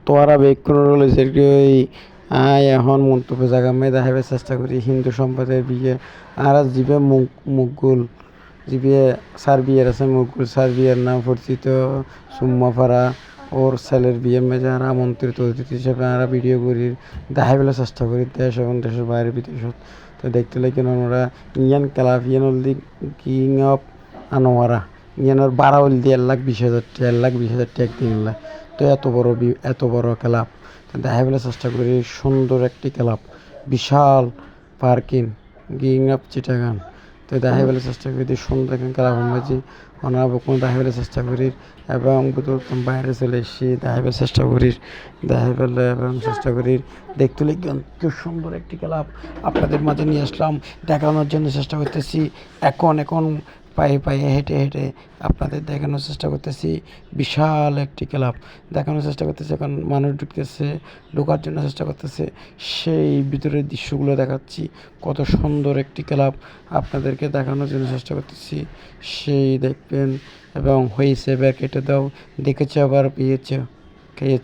তোরা বেক করে রয়েছে ওই এখন মন্তব্য জায়গা মেয়ে দেখাবার চেষ্টা করি হিন্দু সম্প্রদায়ের বিয়ে আর জিবে মুগুল জিবে সার্বিয়ার আছে মুগুল সার্বিয়ার নাম পরিচিত সুম্মাপাড়া ওর ছেলের বিয়ে মেজে আর আমন্ত্রিত অতিথি হিসেবে আমরা ভিডিও করি দেখাইবেলার চেষ্টা করি দেশ এবং দেশের বাইরে বিদেশত তো দেখতে লাগে ওরা ইয়ান ক্লাব ইয়ান হলদি কিং অফ আনোয়ারা ইয়ানোর 12 হলদি 1,20,000 1,20,000 টাকা দিন তো এত বড় ক্লাব দেখাইবেলার চেষ্টা করি সুন্দর একটি ক্লাব বিশাল পার্কিং কিং অফ চিটাগাং তো দেখাইবেলার চেষ্টা করি সুন্দর একটি ক্লাব মাঝে অনাব কোনো দেখাইবেলার চেষ্টা করি এবং বাইরে চলে এসেছি দেখাইবার চেষ্টা করি দেখাইবেলা এবং চেষ্টা করি দেখতে লেগে খুব সুন্দর একটি ক্লাব আপনাদের মাঝে নিয়ে আসলাম দেখানোর জন্য চেষ্টা করতেছি এখন পায়ে হেঁটে হেঁটে আপনাদের দেখানোর চেষ্টা করতেছি বিশাল একটি ক্লাব দেখানোর চেষ্টা করতেছি এখন মানুষ ঢোকার জন্য চেষ্টা করতেছে সেই ভিতরের দৃশ্যগুলো দেখাচ্ছি কত সুন্দর একটি ক্লাব আপনাদেরকে দেখানোর জন্য চেষ্টা করতেছি সেই দেখবেন এবং হয়েছে ব্যাগ কেটে দাও দেখেছে আবার পেয়েছে খেয়েছে।